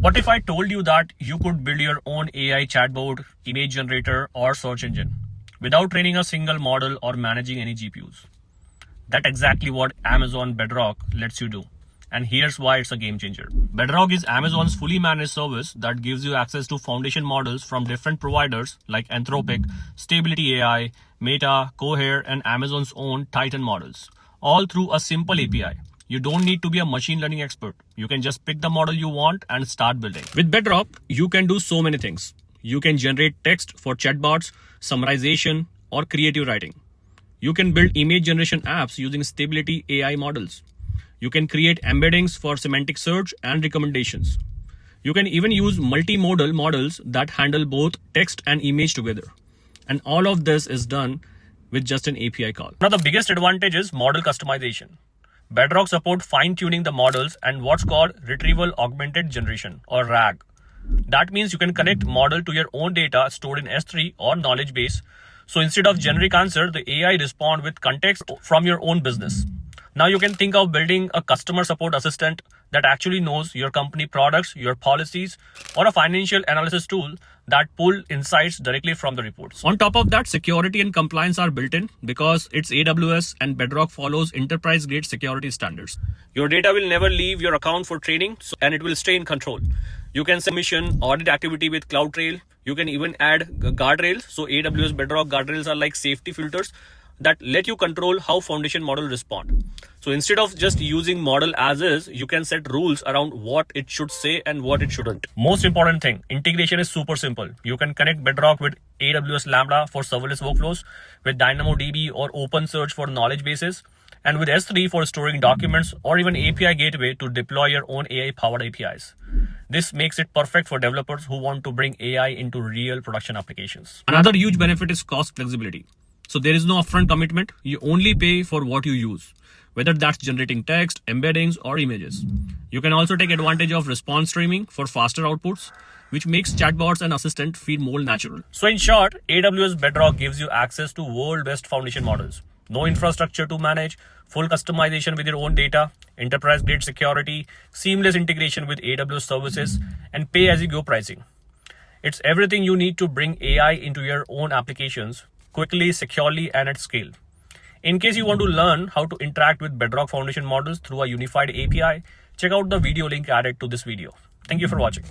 What if I told you that you could build your own AI chatbot, image generator, or search engine without training a single model or managing any GPUs? That's exactly what Amazon Bedrock lets you do. And here's why it's a game changer. Bedrock is Amazon's fully managed service that gives you access to foundation models from different providers like Anthropic, Stability AI, Meta, Cohere, and Amazon's own Titan models, all through a simple API. You don't need to be a machine learning expert. You can just pick the model you want and start building. With Bedrock, you can do so many things. You can generate text for chatbots, summarization, or creative writing. You can build image generation apps using Stability AI models. You can create embeddings for semantic search and recommendations. You can even use multimodal models that handle both text and image together. And all of this is done with just an API call. One of the biggest advantages is model customization. Bedrock supports fine-tuning the models and what's called retrieval augmented generation, or RAG. That means you can connect model to your own data stored in S3 or knowledge base. So instead of generic answer, the AI respond with context from your own business. Now you can think of building a customer support assistant that actually knows your company products, your policies, or a financial analysis tool that pull insights directly from the reports. On top of that, security and compliance are built in because it's AWS and Bedrock follows enterprise-grade security standards. Your data will never leave your account for training, and it will stay in control. You can submission audit activity with CloudTrail. You can even add guardrails. So AWS Bedrock guardrails are like safety filters that let you control how foundation model respond. So instead of just using model as is, you can set rules around what it should say and what it shouldn't. Most important thing, integration is super simple. You can connect Bedrock with AWS Lambda for serverless workflows, with DynamoDB or OpenSearch for knowledge bases, and with S3 for storing documents, or even API gateway to deploy your own AI-powered APIs. This makes it perfect for developers who want to bring AI into real production applications. Another huge benefit is cost flexibility. So there is no upfront commitment. You only pay for what you use, whether that's generating text, embeddings, or images. You can also take advantage of response streaming for faster outputs, which makes chatbots and assistant feel more natural. So in short, AWS Bedrock gives you access to world-best foundation models. No infrastructure to manage, full customization with your own data, enterprise-grade security, seamless integration with AWS services, and pay-as-you-go pricing. It's everything you need to bring AI into your own applications quickly, securely, and at scale. In case you want to learn how to interact with Bedrock Foundation models through a unified API, check out the video link added to this video. Thank you for watching.